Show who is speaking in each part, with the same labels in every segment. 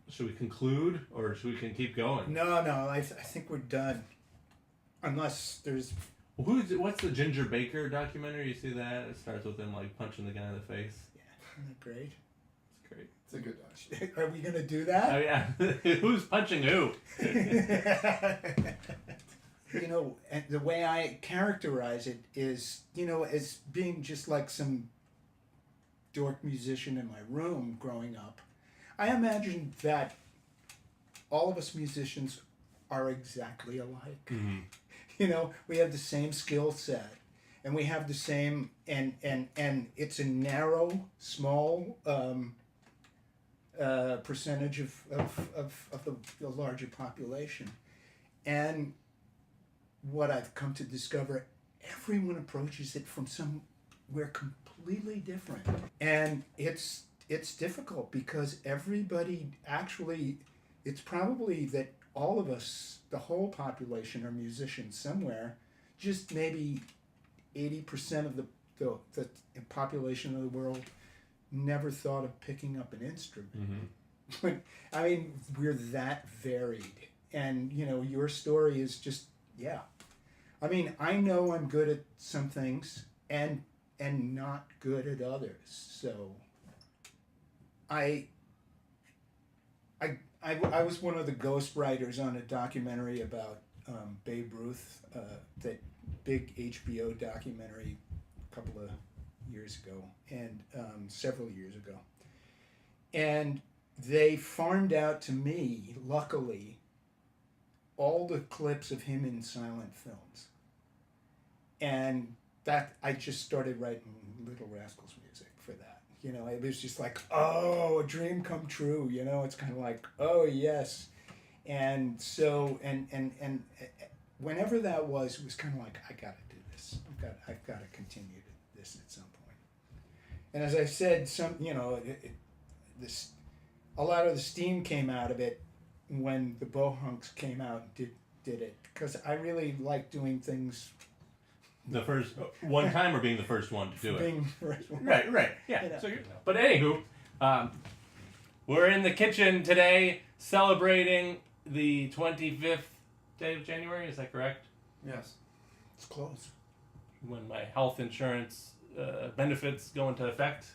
Speaker 1: should we conclude, or should we keep going?
Speaker 2: No, I think we're done. Unless there's...
Speaker 1: What's the Ginger Baker documentary? You see that? It starts with him like punching the guy in the face.
Speaker 2: Yeah, isn't that great?
Speaker 1: It's great.
Speaker 3: It's a good documentary.
Speaker 2: Are we going to do that?
Speaker 1: Oh yeah. Who's punching who?
Speaker 2: You know, and the way I characterize it is, you know, as being just like some dork musician in my room growing up. I imagine that all of us musicians are exactly alike.
Speaker 1: Mm-hmm.
Speaker 2: You know, we have the same skill set, and we have the same, and it's a narrow, small percentage of the larger population. And what I've come to discover, everyone approaches it from somewhere completely different. And it's difficult because everybody actually, it's probably that all of us, the whole population, are musicians somewhere. Just maybe 80% of the population of the world never thought of picking up an instrument.
Speaker 1: Mm-hmm.
Speaker 2: I mean, we're that varied. And, you know, your story is just, yeah. I mean, I know I'm good at some things and not good at others. So I was one of the ghostwriters on a documentary about Babe Ruth, that big HBO documentary a couple of years ago, and several years ago. And they farmed out to me, luckily, all the clips of him in silent films. And that, I just started writing Little Rascals music for that. You know, it was just like, oh, a dream come true. You know, it's kind of like, oh, yes. And so, and whenever that was, it was kind of like, I got to do this. I've got to continue this at some point. And as I said, a lot of the steam came out of it when the Bohunks came out and did it, because I really like doing things.
Speaker 1: The first one time, or being the first one to do it?
Speaker 2: Being the first one.
Speaker 1: Right, yeah.
Speaker 2: You know.
Speaker 1: So but anywho, we're in the kitchen today celebrating the 25th day of January, is that correct?
Speaker 3: Yes.
Speaker 2: It's close.
Speaker 1: When my health insurance benefits go into effect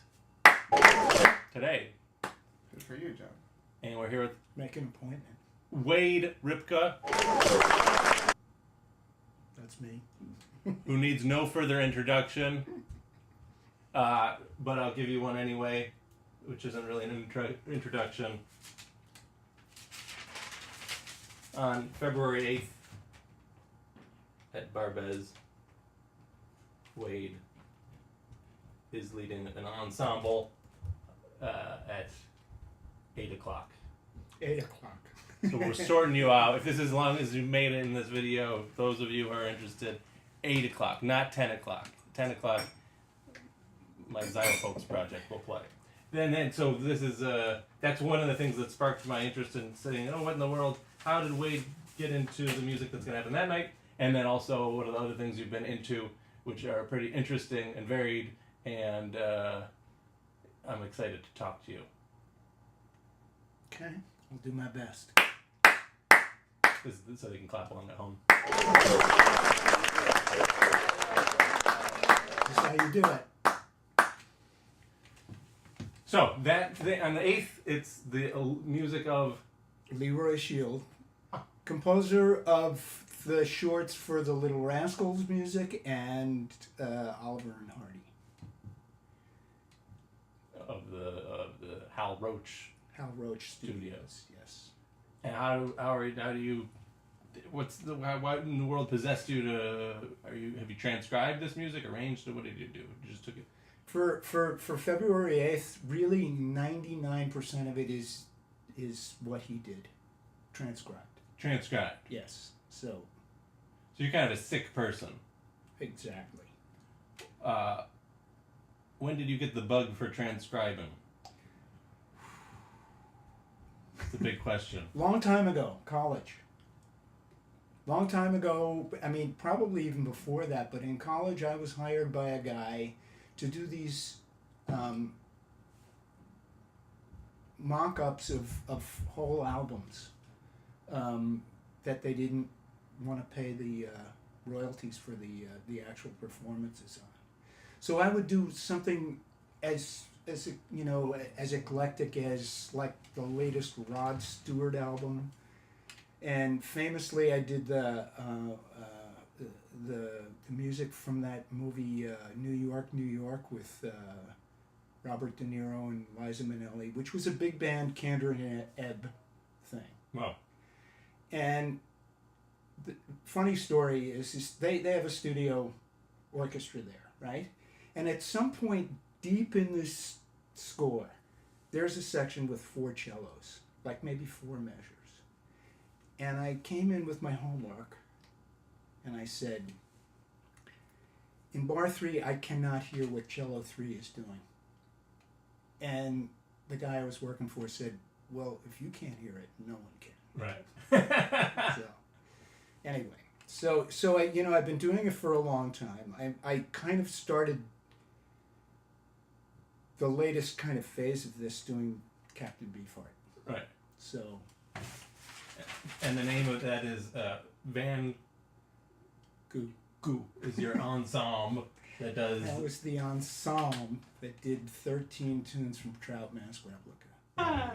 Speaker 1: today.
Speaker 3: Good for you, John.
Speaker 1: And we're here with
Speaker 2: Make an appointment.
Speaker 1: Wade Ripka,
Speaker 2: That's me.
Speaker 1: who needs no further introduction, but I'll give you one anyway, which isn't really an introduction. On February 8th at Barbès, Wade is leading an ensemble at 8 o'clock.
Speaker 2: 8 o'clock.
Speaker 1: So we're sorting you out. If this is as long as you made it in this video, those of you who are interested, 8 o'clock, not 10 o'clock. 10 o'clock, my XYLOPHOLKS project will play. Then so this is, that's one of the things that sparked my interest in saying, oh, what in the world, how did Wade get into the music that's going to happen that night? And then also, what are the other things you've been into, which are pretty interesting and varied, and I'm excited to talk to you.
Speaker 2: Okay, I'll do my best.
Speaker 1: This is so they can clap along at home.
Speaker 2: This is how you do it.
Speaker 1: So, on the 8th, it's the music of
Speaker 2: Leroy Shield, composer of the shorts for the Little Rascals music and Oliver and Hardy.
Speaker 1: Of the Hal Roach
Speaker 2: Studios, yes.
Speaker 1: And how do you, what in the world possessed you to, have you transcribed this music, arranged it, what did you do? You just took it?
Speaker 2: For February 8th, really 99% of it is what he did. Transcribed. Yes. So
Speaker 1: you're kind of a sick person.
Speaker 2: Exactly.
Speaker 1: When did you get the bug for transcribing? It's a big question.
Speaker 2: Long time ago, college. Long time ago, I mean, probably even before that, but in college I was hired by a guy to do these mock-ups of whole albums that they didn't want to pay the royalties for the actual performances on. So I would do something as you know, as eclectic as like the latest Rod Stewart album, and famously I did the music from that movie New York, New York with Robert De Niro and Liza Minnelli, which was a big band Kander and Ebb thing.
Speaker 1: Wow.
Speaker 2: And the funny story is they have a studio orchestra there, right? And at some point deep in this score, there's a section with 4 cellos, like maybe 4 measures. And I came in with my homework and I said, in bar 3, I cannot hear what cello 3 is doing. And the guy I was working for said, well, if you can't hear it, no one can.
Speaker 1: Right.
Speaker 2: So, anyway, so I, you know, I've been doing it for a long time. I kind of started the latest kind of phase of this doing Captain Beefheart.
Speaker 1: Right.
Speaker 2: So.
Speaker 1: And the name of that is Van Goo is your ensemble that does.
Speaker 2: That was the ensemble that did 13 tunes from Trout Mask Replica.
Speaker 4: My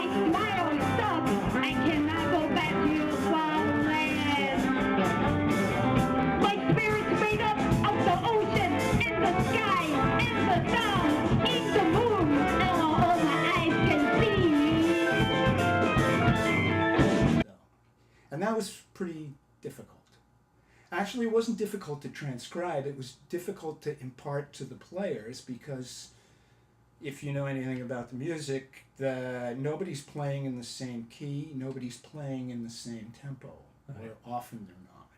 Speaker 4: smile is stuck. I cannot go back to your fatherland. My spirit's made up of the ocean, and the sky, and the sun, and the moon, and all my eyes can see.
Speaker 2: So, and that was pretty difficult. Actually, it wasn't difficult to transcribe. It was difficult to impart to the players because if you know anything about the music, nobody's playing in the same key, nobody's playing in the same tempo,
Speaker 1: Right.
Speaker 2: or often they're not.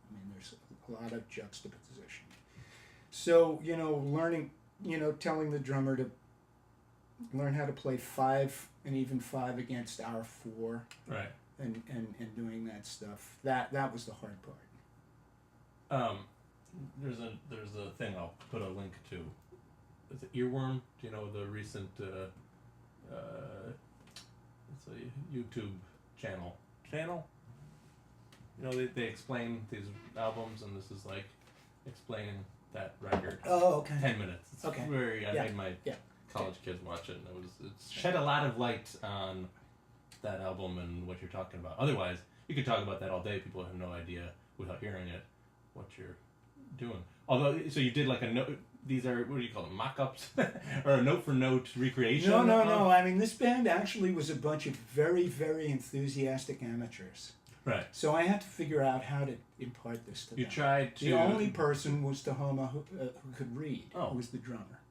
Speaker 2: I mean, there's a lot of juxtaposition. So, you know, learning, you know, telling the drummer to learn how to play 5 and even 5 against our 4,
Speaker 1: Right.
Speaker 2: and doing that stuff, that was the hard part.
Speaker 1: There's a thing I'll put a link to. Is it Earworm? Do you know the recent? It's a YouTube channel. You know they explain these albums, and this is like explaining that record.
Speaker 2: Oh, okay.
Speaker 1: 10 minutes. It's
Speaker 2: Okay.
Speaker 1: very. I
Speaker 2: Yeah.
Speaker 1: made my
Speaker 2: Yeah.
Speaker 1: college kids watch it, and it shed a lot of light on that album and what you're talking about. Otherwise, you could talk about that all day. People have no idea without hearing it what you're doing. Although, so you did like a note. These are, what do you call them, mock-ups, or a note-for-note recreation.
Speaker 2: No. I mean, this band actually was a bunch of very, very enthusiastic amateurs.
Speaker 1: Right.
Speaker 2: So I had to figure out how to impart this to
Speaker 1: You
Speaker 2: them.
Speaker 1: tried to.
Speaker 2: The only person was Tahoma who could read.
Speaker 1: Oh.
Speaker 2: Who was the drummer.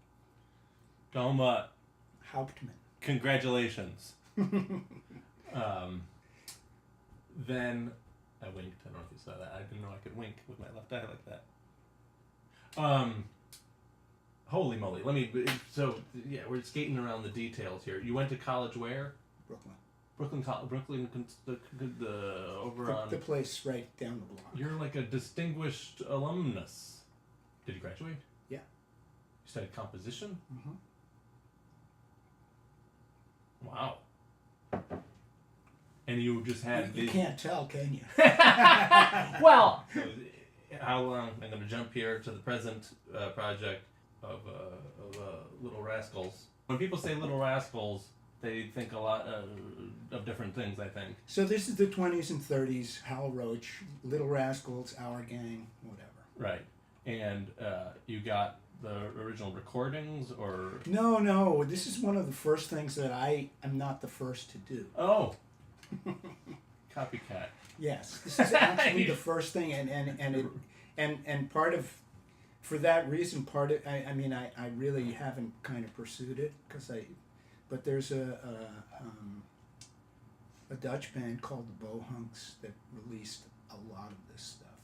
Speaker 1: Doma,
Speaker 2: Hauptmann.
Speaker 1: congratulations. Then I winked. I don't know if you saw that. I didn't know I could wink with my left eye like that. Holy moly! So yeah, we're skating around the details here. You went to college where?
Speaker 2: Brooklyn.
Speaker 1: Brooklyn, over on.
Speaker 2: The place right down the block.
Speaker 1: You're like a distinguished alumnus. Did you graduate?
Speaker 2: Yeah.
Speaker 1: You studied composition?
Speaker 2: Mm-hmm.
Speaker 1: Wow. And you just had
Speaker 2: You can't tell, can you?
Speaker 1: Well, how long? I'm going to jump here to the present project of Little Rascals. When people say Little Rascals, they think a lot of different things, I think.
Speaker 2: So this is the 20s and 30s, Hal Roach, Little Rascals, Our Gang, whatever.
Speaker 1: Right. And you got the original recordings, or?
Speaker 2: No, this is one of the first things that I am not the first to do.
Speaker 1: Oh. Copycat.
Speaker 2: Yes, this is actually the first thing, and part of, for that reason, I mean, I really haven't kind of pursued it but there's a Dutch band called the Bohunks that released a lot of this stuff.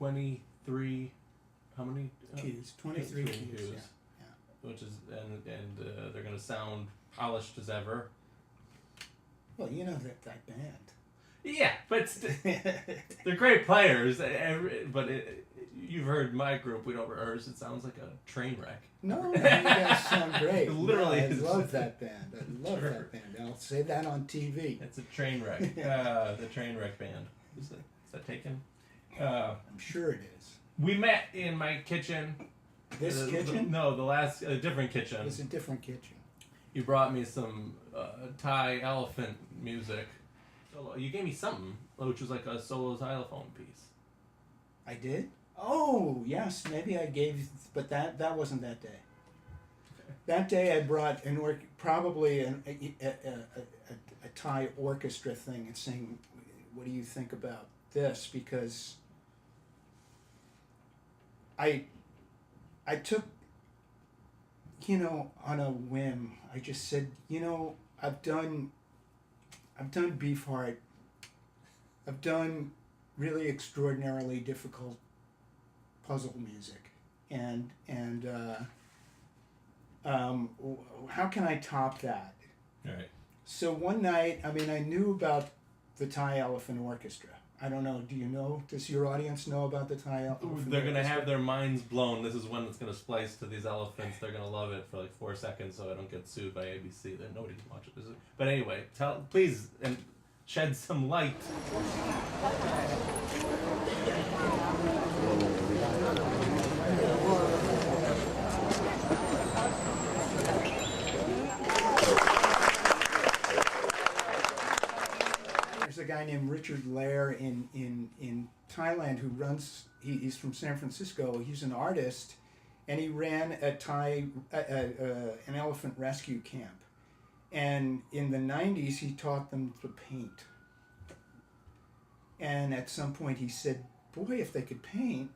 Speaker 1: 23. How many?
Speaker 2: Keys, 23 keys. Yeah.
Speaker 1: Which is and they're gonna sound polished as ever.
Speaker 2: Well, you know that band.
Speaker 1: Yeah, but they're great players. But you've heard my group. We don't rehearse. It sounds like a train wreck.
Speaker 2: No, you guys sound great.
Speaker 1: Literally,
Speaker 2: I love that band. I love that band. I'll say that on TV.
Speaker 1: It's a train wreck. The train wreck band. Is that taken?
Speaker 2: I'm sure it is.
Speaker 1: We met in my kitchen.
Speaker 2: This kitchen?
Speaker 1: No, the last different kitchen.
Speaker 2: It's a different kitchen.
Speaker 1: You brought me some Thai elephant music. You gave me something, which was like a solo xylophone piece.
Speaker 2: I did? Oh, yes, maybe I gave, but that wasn't that day.
Speaker 1: Okay.
Speaker 2: That day I brought probably a Thai orchestra thing and saying, what do you think about this? Because I took, on a whim, I just said, I've done Beefheart. I've done really extraordinarily difficult puzzle music, and how can I top that?
Speaker 1: Right.
Speaker 2: So one night, I knew about the Thai Elephant Orchestra. I don't know. Do you know? Does your audience know about the Thai Elephant
Speaker 1: They're going to
Speaker 2: Orchestra?
Speaker 1: have their minds blown. This is one that's going to splice to these elephants. They're going to love it for like 4 seconds so I don't get sued by ABC. Then nobody can watch it. But anyway, please and shed some light.
Speaker 2: There's a guy named Richard Lair in Thailand who runs. He's from San Francisco. He's an artist, and he ran an elephant rescue camp. And in the 90s, he taught them to paint. And at some point, he said, "Boy, if they paint,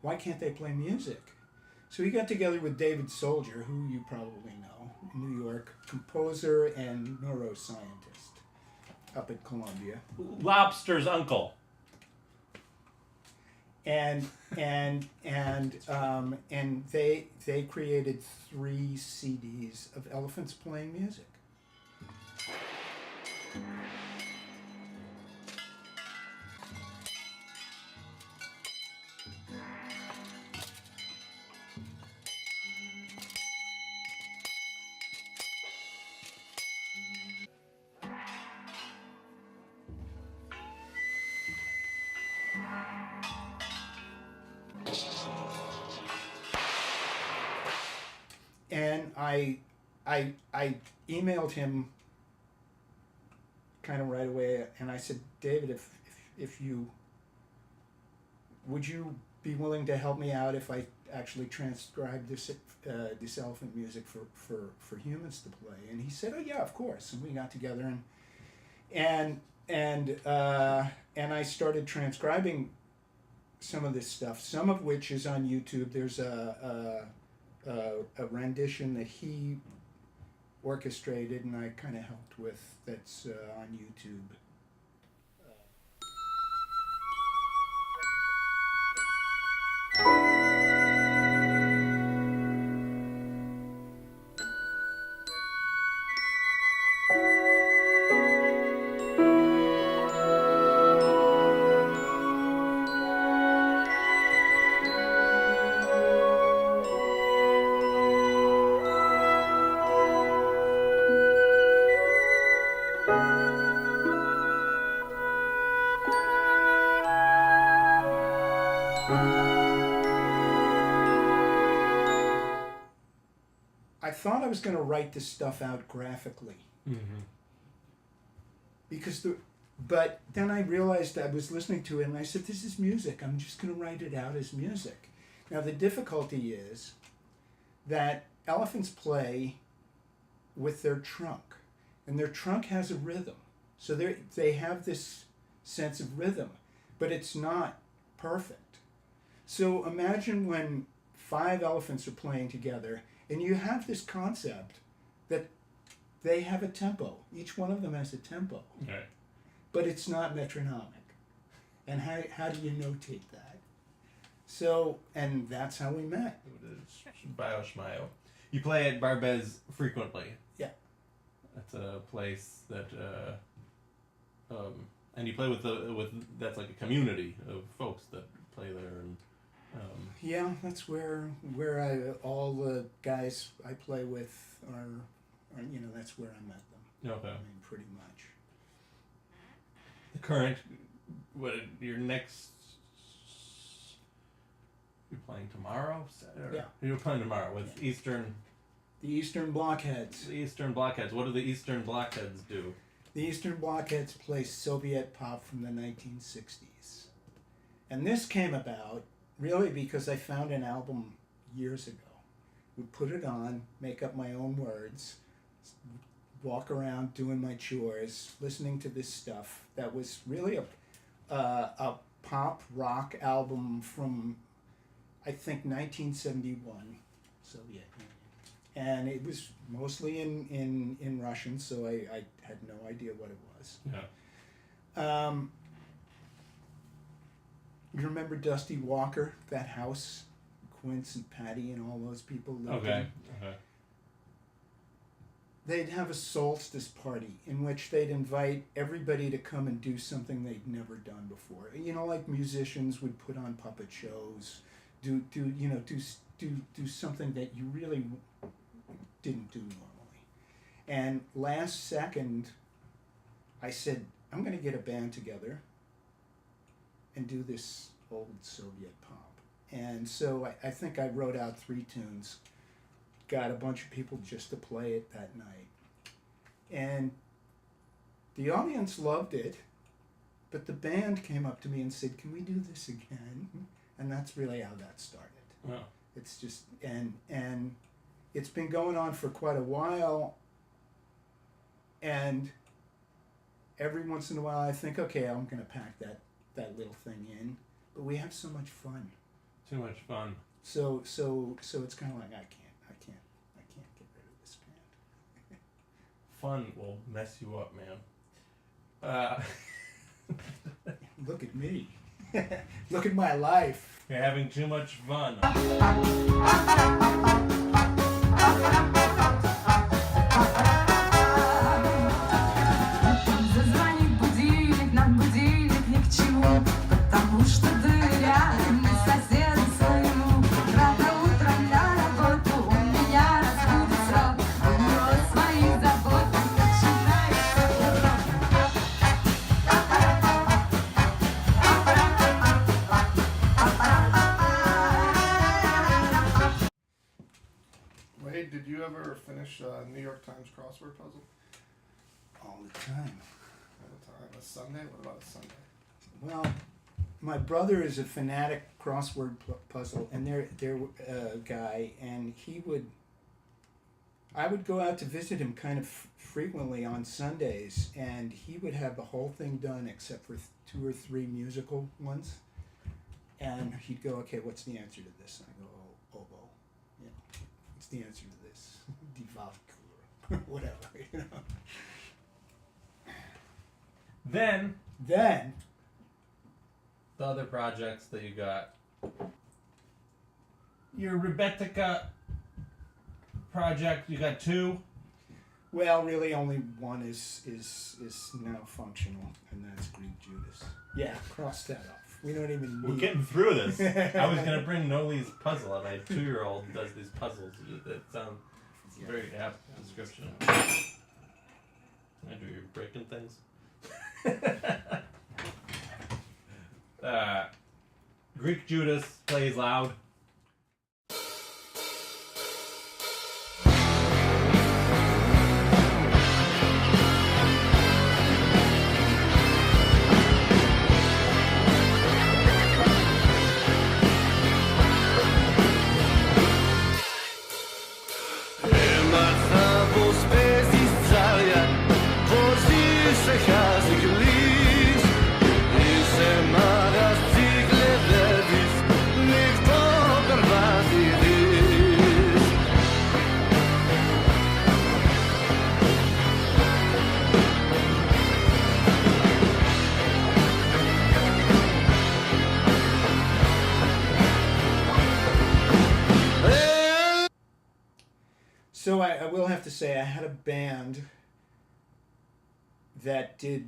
Speaker 2: why can't they play music?" So he got together with David Soldier, who you probably know, in New York, composer and neuroscientist up at Columbia.
Speaker 1: Lobster's uncle.
Speaker 2: And they created 3 CDs of elephants playing music. And I emailed him kind of right away, and I said, "David, if you would you be willing to help me out if I actually transcribe this elephant music for humans to play?" And he said, "Oh yeah, of course." And we got together and I started transcribing some of this stuff, some of which is on YouTube. There's a rendition that he orchestrated and I kind of helped with that's on YouTube. I thought I was going to write this stuff out graphically.
Speaker 1: Mm-hmm.
Speaker 2: But then I realized I was listening to it and I said, this is music. I'm just going to write it out as music. Now the difficulty is that elephants play with their trunk, and their trunk has a rhythm. So they have this sense of rhythm, but it's not perfect. So imagine when 5 elephants are playing together and you have this concept that they have a tempo. Each one of them has a tempo.
Speaker 1: Right.
Speaker 2: But it's not metronomic. And how do you notate that? So, and that's how we met.
Speaker 1: Bio Schmio. You play at Barbès frequently.
Speaker 2: Yeah.
Speaker 1: That's a place that, and you play with that's like a community of folks that play there, and
Speaker 2: Yeah, that's where all the guys I play with are that's where I met them.
Speaker 1: okay.
Speaker 2: I mean, pretty much.
Speaker 1: The current, your next, you're playing tomorrow?
Speaker 2: Yeah.
Speaker 1: You're playing tomorrow with
Speaker 2: Yeah. The Eastern Blockheads.
Speaker 1: The Eastern Blockheads. What do the Eastern Blockheads do?
Speaker 2: The Eastern Blockheads play Soviet pop from the 1960s. And this came about really because I found an album years ago. Would put it on, make up my own words, walk around doing my chores, listening to this stuff that was really a pop rock album from, I think, 1971, Soviet Union. And it was mostly in Russian, so I had no idea what it was.
Speaker 1: Yeah.
Speaker 2: You remember Dusty Walker, that house? Quince and Patty and all those people lived
Speaker 1: Okay.
Speaker 2: in?
Speaker 1: Okay.
Speaker 2: They'd have a solstice party in which they'd invite everybody to come and do something they'd never done before. You know, like musicians would put on puppet shows, do something that you really didn't do normally. And last second, I said, I'm going to get a band together and do this old Soviet pop. And so I think I wrote out 3 tunes, got a bunch of people just to play it that night. And the audience loved it, but the band came up to me and said, can we do this again? And that's really how that started.
Speaker 1: Wow.
Speaker 2: It's just, and it's been going on for quite a while, and every once in a while I think, okay, I'm going to pack that little thing in, but we have so much fun.
Speaker 1: Too much fun.
Speaker 2: So it's kind of like I can't get rid of this band.
Speaker 1: Fun will mess you up, man.
Speaker 2: Look at me. Look at my life.
Speaker 1: You're having too much fun.
Speaker 5: Зазвонит будильник, нам будильник ни к чему, потому что доверяем мы соседу своему. Рано утром на работу он меня разбудит сразу. У него своих забот, он начинается
Speaker 3: Wade, did you ever finish New York Times crossword puzzle?
Speaker 2: All the time.
Speaker 3: All the time. A Sunday? What about a Sunday?
Speaker 2: Well, my brother is a fanatic crossword puzzle, and they're guy, and I would go out to visit him kind of frequently on Sundays, and he would have the whole thing done except for 2 or 3 musical ones. And he'd go, okay, what's the answer to this? And I go, oh, oboe. You know, what's the answer to this? Die Walküre. Whatever, you know.
Speaker 1: Then,
Speaker 2: Then,
Speaker 1: the other projects that you got. Your Rebettica project, you got 2.
Speaker 2: well, really only one is now functional, and that's Greek Judas. Yeah, cross that off. We don't even need
Speaker 1: We're getting through this. I was going to bring Noli's puzzle up. My 2-year-old does these puzzles. That sound very apt description. Andrew, you're breaking things? Greek Judas plays loud.
Speaker 6: Nicто
Speaker 2: So I will have to say I had a band that did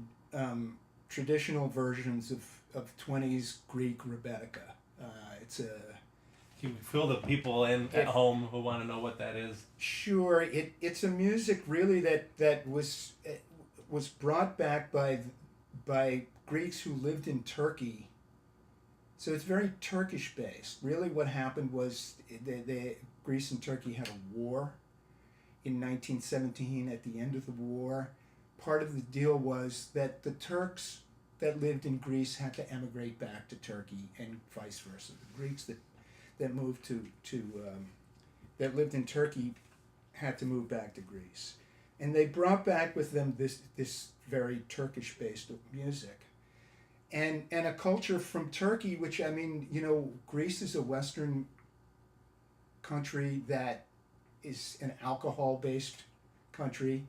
Speaker 2: traditional versions of 20s Greek rebettica. It's a
Speaker 1: Can you fill the people in at home who want to know what that is?
Speaker 2: Sure, it's a music really that was brought back by Greeks who lived in Turkey. So it's very Turkish based. Really, what happened was Greece and Turkey had a war in 1917. At the end of the war, part of the deal was that the Turks that lived in Greece had to emigrate back to Turkey, and vice versa. The Greeks that moved that lived in Turkey had to move back to Greece, and they brought back with them this very Turkish based music, and a culture from Turkey, which, I mean, Greece is a Western country that is an alcohol based country.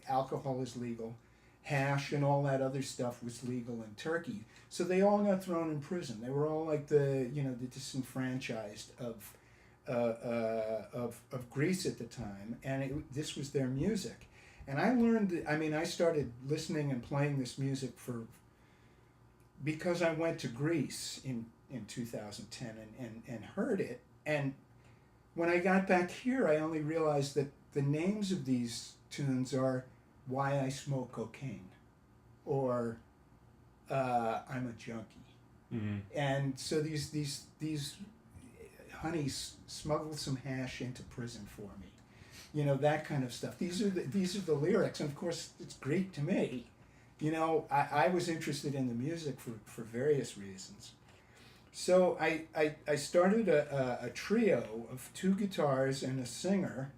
Speaker 2: Alcohol is legal. Hash and all that other stuff was legal in Turkey. So they all got thrown in prison. They were all like the disenfranchised of Greece at the time, and this was their music. And I learned, I started listening and playing this music because I went to Greece in 2010 and heard it. And when I got back here, I only realized that the names of these tunes are Why I Smoke Cocaine, or I'm a Junkie.
Speaker 1: Mm-hmm.
Speaker 2: And so these honeys smuggled some hash into prison for me, that kind of stuff. These are the lyrics, and of course it's Greek to me. I was interested in the music for various reasons. So I started a trio of 2 guitars and a singer,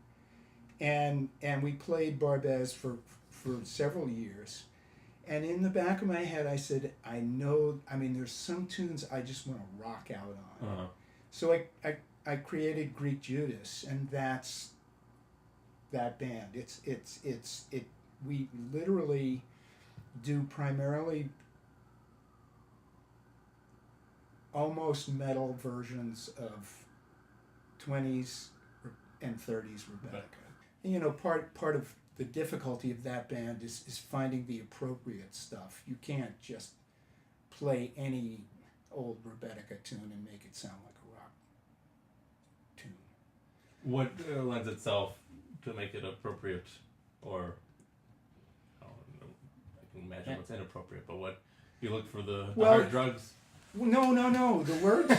Speaker 2: and we played Barbès for several years. And in the back of my head, I said, there's some tunes I just want to rock out on.
Speaker 1: Uh-huh.
Speaker 2: So I created Greek Judas, and that's that band. We literally do primarily almost metal versions of 20s and 30s rebettica. Part of the difficulty of that band is finding the appropriate stuff. You can't just play any old rebettica tune and make it sound like a rock tune.
Speaker 1: What lends itself to make it appropriate, or I don't know, I can imagine what's inappropriate, but what you look for the hard drugs?
Speaker 2: No. The words,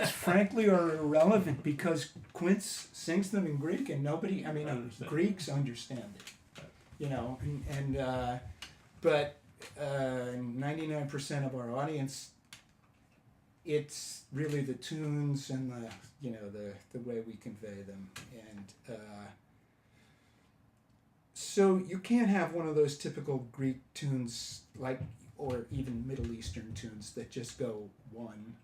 Speaker 2: frankly, are irrelevant because Quince sings them in Greek, and nobody. Greeks understand it, but 99% of our audience, it's really the tunes and the way we convey them, and so you can't have one of those typical Greek tunes or even Middle Eastern tunes that just go 1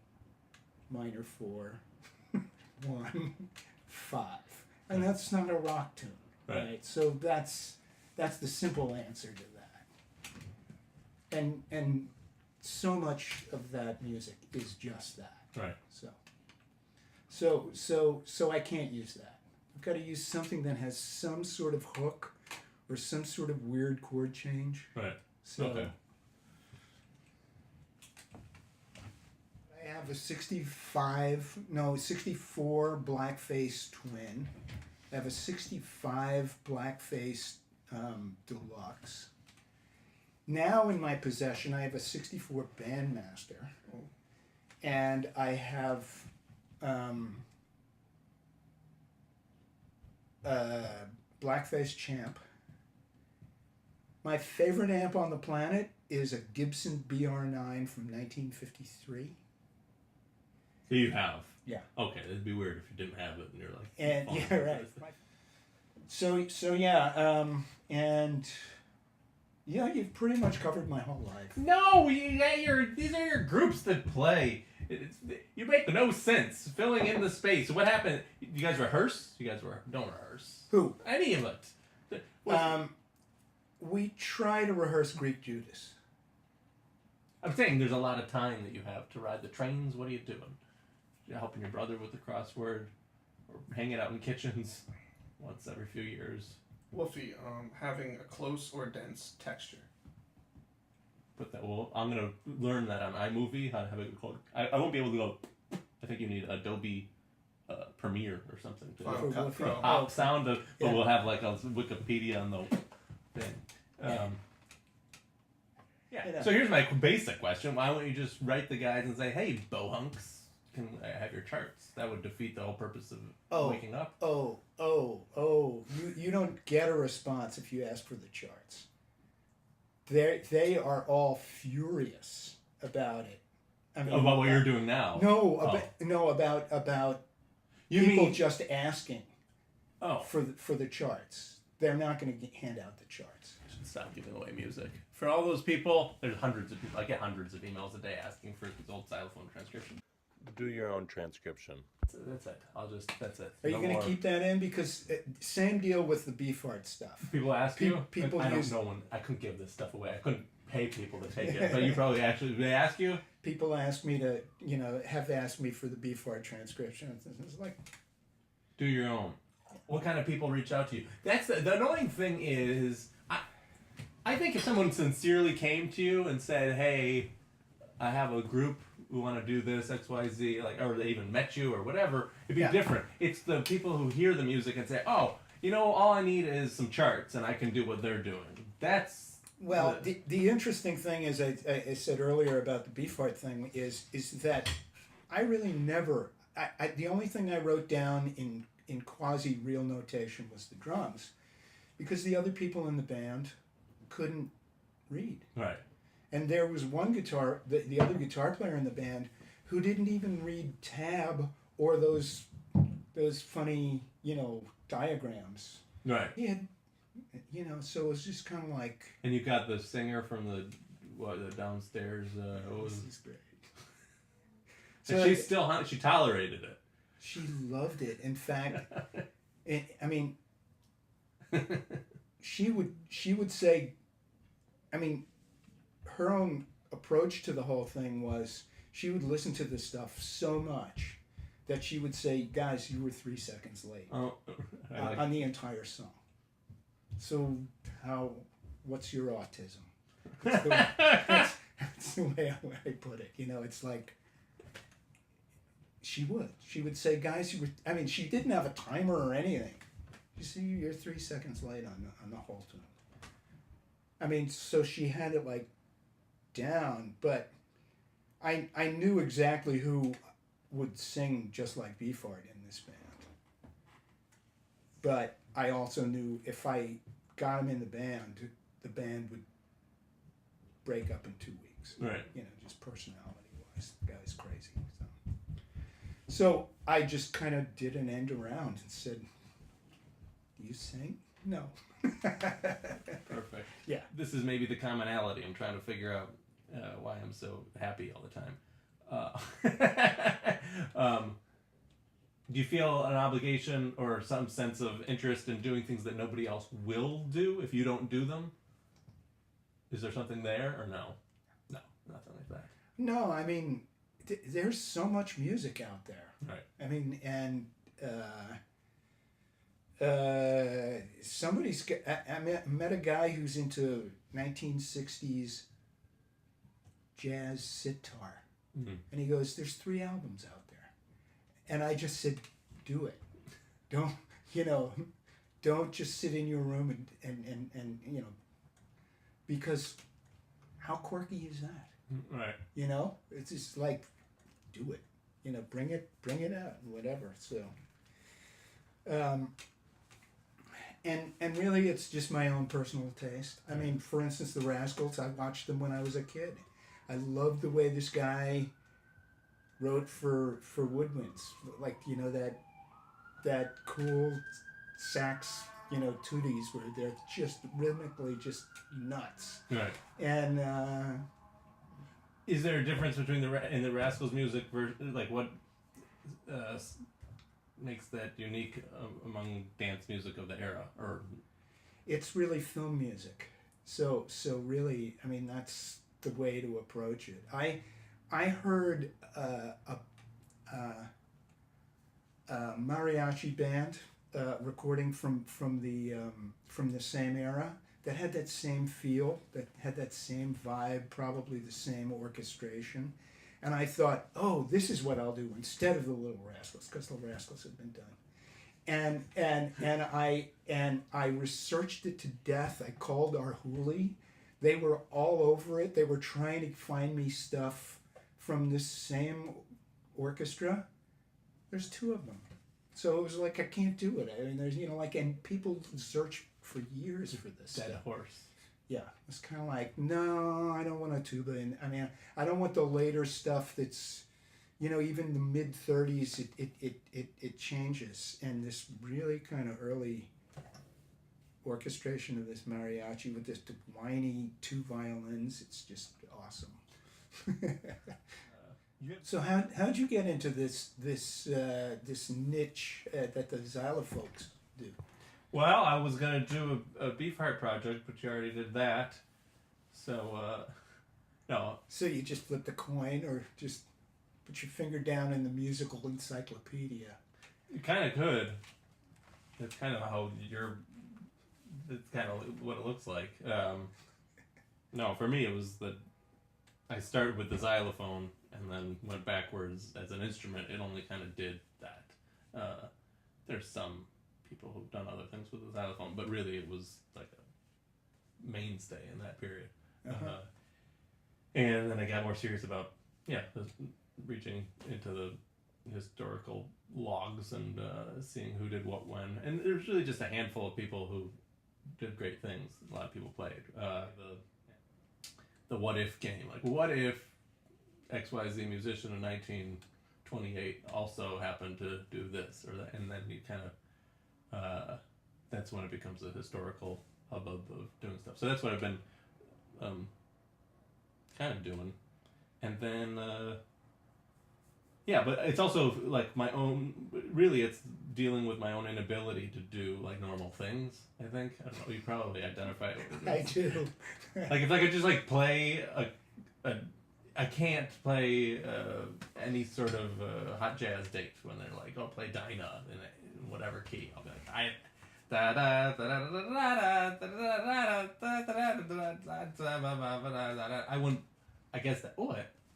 Speaker 2: minor 4 1 5, and that's not a rock tune, right? So that's the simple answer to that, and so much of that music is just that,
Speaker 1: right?
Speaker 2: So I can't use that. I've got to use something that has some sort of hook or some sort of weird chord change,
Speaker 1: right?
Speaker 2: So
Speaker 1: okay.
Speaker 2: I have a 64 blackface twin. I have a 65 blackface deluxe. Now in my possession, I have a 64 Bandmaster, and I have blackface Champ. My favorite amp on the planet is a Gibson BR9 from 1953.
Speaker 1: So you have?
Speaker 2: Yeah.
Speaker 1: Okay, it'd be weird if you didn't have it and you're like...
Speaker 2: And yeah, right. So yeah, and yeah, you've pretty much covered my whole life.
Speaker 1: No, these are your groups that play. You make no sense filling in the space. What happened? You guys rehearse? You guys don't rehearse.
Speaker 2: Who?
Speaker 1: Any of it.
Speaker 2: We try to rehearse Greek Judas.
Speaker 1: I'm saying there's a lot of time that you have to ride the trains. What are you doing? You're helping your brother with the crossword, or hanging out in kitchens. once every few years.
Speaker 3: Woofy, having a close or dense texture.
Speaker 1: Put that. Well, I'm gonna learn that on iMovie how to have it called. I won't be able to go. I think you need Adobe Premiere or something to
Speaker 3: Final Cut Pro.
Speaker 1: pop sound. But
Speaker 2: Yeah.
Speaker 1: we'll have like a Wikipedia on the thing. Yeah.
Speaker 2: You know.
Speaker 1: So here's my basic question: why don't you just write the guys and say, "Hey, bohunks, can I have your charts?" That would defeat the whole purpose of waking up.
Speaker 2: You don't get a response if you ask for the charts. They are all furious about it. I mean,
Speaker 1: About what you're doing now.
Speaker 2: About
Speaker 1: You
Speaker 2: people
Speaker 1: mean
Speaker 2: just asking
Speaker 1: oh.
Speaker 2: for the charts. They're not going to hand out the charts.
Speaker 1: I should stop giving away music. For all those people, there's hundreds of people. I get hundreds of emails a day asking for this old xylophone transcription. Do your own transcription. That's it. That's it.
Speaker 2: Are you going to keep that in? Because same deal with the beefheart stuff.
Speaker 1: People ask you?
Speaker 2: People
Speaker 1: I
Speaker 2: use-
Speaker 1: don't know when. I couldn't give this stuff away. I couldn't pay people to take it. But you probably actually, they ask you?
Speaker 2: People ask me to, have asked me for the beefheart transcription. It's like,
Speaker 1: Do your own. What kind of people reach out to you? That's the annoying thing is, I think if someone sincerely came to you and said, "Hey, I have a group, we want to do this XYZ," like, or they even met you or whatever, it'd be different. It's the people who hear the music and say, "Oh, all I need is some charts and I can do what they're doing." That's
Speaker 2: well, the interesting thing is, I said earlier about the beefheart thing is that I really never. The only thing I wrote down in quasi real notation was the drums, because the other people in the band couldn't read.
Speaker 1: right.
Speaker 2: And there was one the other guitar player in the band who didn't even read tab or those funny, diagrams.
Speaker 1: Right.
Speaker 2: He had, so it was just kind of like.
Speaker 1: And you got the singer from the downstairs. What was
Speaker 2: This is great.
Speaker 1: and
Speaker 2: So
Speaker 1: she's still she tolerated it.
Speaker 2: she loved it. In fact, she would say, her own approach to the whole thing was she would listen to this stuff so much that she would say, "Guys, you were 3 seconds late
Speaker 1: Oh, I like
Speaker 2: on the entire song. So what's your autism?" That's the way I put it. It's like she would say, "Guys, you were." She didn't have a timer or anything. You see, you're 3 seconds late on the whole tune. So she had it like down, but I knew exactly who would sing just like Beefheart in this band. But I also knew if I got him in the band would break up in 2 weeks.
Speaker 1: right.
Speaker 2: Just personality-wise, the guy's crazy. So I just kind of did an end around and said, "Do you sing?" "No."
Speaker 1: Perfect.
Speaker 2: Yeah.
Speaker 1: This is maybe the commonality. I'm trying to figure out why I'm so happy all the time. Do you feel an obligation or some sense of interest in doing things that nobody else will do if you don't do them? Is there something there or no? No, nothing like that.
Speaker 2: No, there's so much music out there.
Speaker 1: Right.
Speaker 2: And somebody's. I met a guy who's into 1960s jazz sitar, and he goes, "There's 3 albums out there," and I just said, "Do it. Don't just sit in your room and because how quirky is that?"
Speaker 1: Right.
Speaker 2: It's just like, do it. Bring it out, whatever. So, and really, it's just my own personal taste. For instance, the Rascals. I watched them when I was a kid. I loved the way this guy wrote for woodwinds, like that cool sax, tooties where they're just rhythmically just nuts.
Speaker 1: Right.
Speaker 2: And
Speaker 1: Is there a difference between in the Rascals music, like what makes that unique among dance music of the era? Or
Speaker 2: it's really film music. So really, that's the way to approach it. I heard a mariachi band recording from the same era that had that same feel, that had that same vibe, probably the same orchestration. And I thought, oh, this is what I'll do instead of the Little Rascals, because the Rascals had been done. And I researched it to death. I called our Hooli. They were all over it. They were trying to find me stuff from this same orchestra. There's two of them. So it was like, I can't do it. I mean, there's, and people search for years for this
Speaker 1: Dead
Speaker 2: stuff.
Speaker 1: horse.
Speaker 2: Yeah, it's kind of like, no, I don't want a tuba. And I mean, I don't want the later stuff that's, even the mid 30s, it changes. And this really kind of early orchestration of this mariachi with this whiny two violins, it's just awesome. So how'd you get into this niche that the XYLOPHOLKS do?
Speaker 1: Well, I was gonna do a Beefheart project, but you already did that. So no.
Speaker 2: So you just flipped a coin, or just put your finger down in the musical encyclopedia?
Speaker 1: You kind of could. That's kind of how that's kind of what it looks like. No, for me it was that I started with the xylophone and then went backwards as an instrument. It only kind of did that. There's some people who've done other things with the xylophone, but really it was like a mainstay in that period.
Speaker 2: Uh-huh.
Speaker 1: And then I got more serious about reaching into the historical logs and seeing who did what when. And there's really just a handful of people who did great things. A lot of people played the what if game. Like, what if XYZ musician in 1928 also happened to do this or that? And then you kind of that's when it becomes a historical hubbub of doing stuff. So that's what I've been kind of doing. And then but it's also like my own, really it's dealing with my own inability to do like normal things, I think. I don't know, you probably identify it with
Speaker 2: I do.
Speaker 1: like if I could just like play I can't play any sort of hot jazz date when they're like, oh, play Dinah in whatever key. I'll be like, I wouldn't. I guess that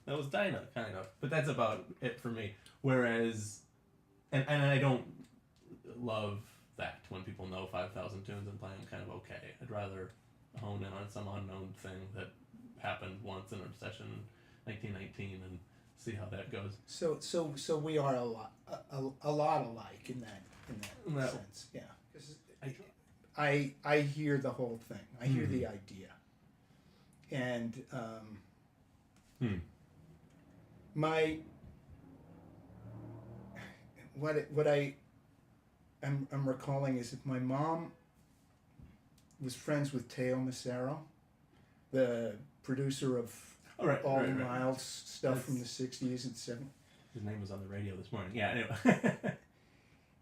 Speaker 1: that was Dinah kind of, but that's about it for me. Whereas, and I don't love that when people know 5,000 tunes and play them kind of okay. I'd rather hone in on some unknown thing that happened once in a session in 1919 and see how that goes.
Speaker 2: So we are a lot alike in that sense. Yeah. 'Cause I hear the whole thing. I hear the idea. And I'm recalling is that my mom was friends with Teo Macero, the producer of all Miles stuff from the 60s and 70s.
Speaker 1: His name was on the radio this morning. Yeah, anyway.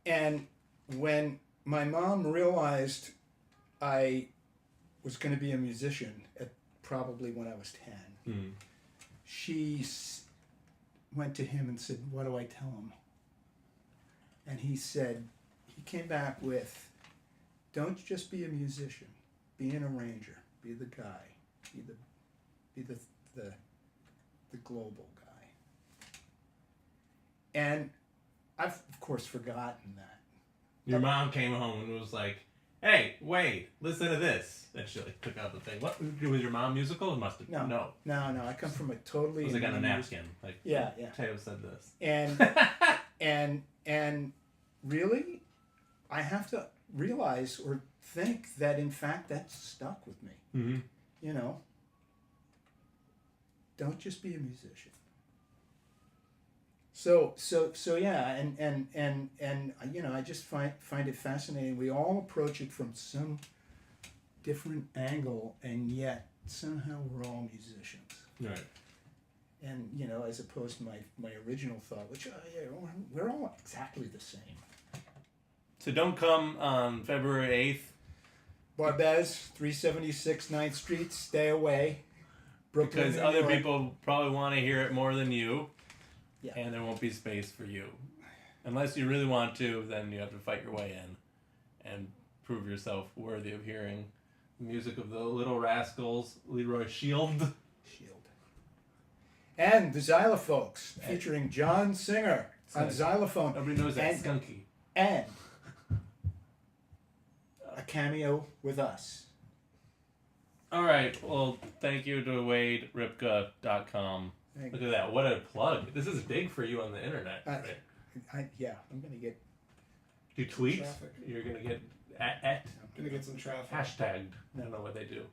Speaker 2: And when my mom realized I was going to be a musician at probably when I was 10, she went to him and said, what do I tell him? And he came back with, don't just be a musician, be an arranger, be the guy, be the global guy. And I've of course forgotten that.
Speaker 1: Your mom came home and was like, hey, wait, listen to this. And she like took out the thing. What was your mom musical? It must have no. I come from a totally. It was like on a napkin. Like
Speaker 2: yeah.
Speaker 1: Teo said this.
Speaker 2: And really, I have to realize or think that in fact that stuck with me.
Speaker 1: Mm-hmm.
Speaker 2: You know, don't just be a musician. So yeah, and you know, I just find it fascinating. We all approach it from some different angle, and yet somehow we're all musicians.
Speaker 1: Right.
Speaker 2: And you know, as opposed to my original thought, which we're all exactly the same.
Speaker 1: So don't come on February 8th.
Speaker 2: Barbès, 376 9th Street. Stay away. Brooklyn,
Speaker 1: because
Speaker 2: New
Speaker 1: other
Speaker 2: York.
Speaker 1: people probably want to hear it more than you.
Speaker 2: Yeah.
Speaker 1: And there won't be space for you. Unless you really want to, then you have to fight your way in. and prove yourself worthy of hearing the music of the Little Rascals, Leroy Shield.
Speaker 2: And the XYLOPHOLKS, featuring John Singer on xylophone.
Speaker 1: Nobody knows that skunky.
Speaker 2: And a cameo with us.
Speaker 1: All right. Well, thank you to WadeRipka.com. Look at that. What a plug. This is big for you on the internet. Right?
Speaker 2: I'm going to get...
Speaker 1: Do tweets?
Speaker 3: Traffic.
Speaker 1: You're going to get at
Speaker 3: Gonna get some traffic.
Speaker 1: hashtagged. I don't know what they do.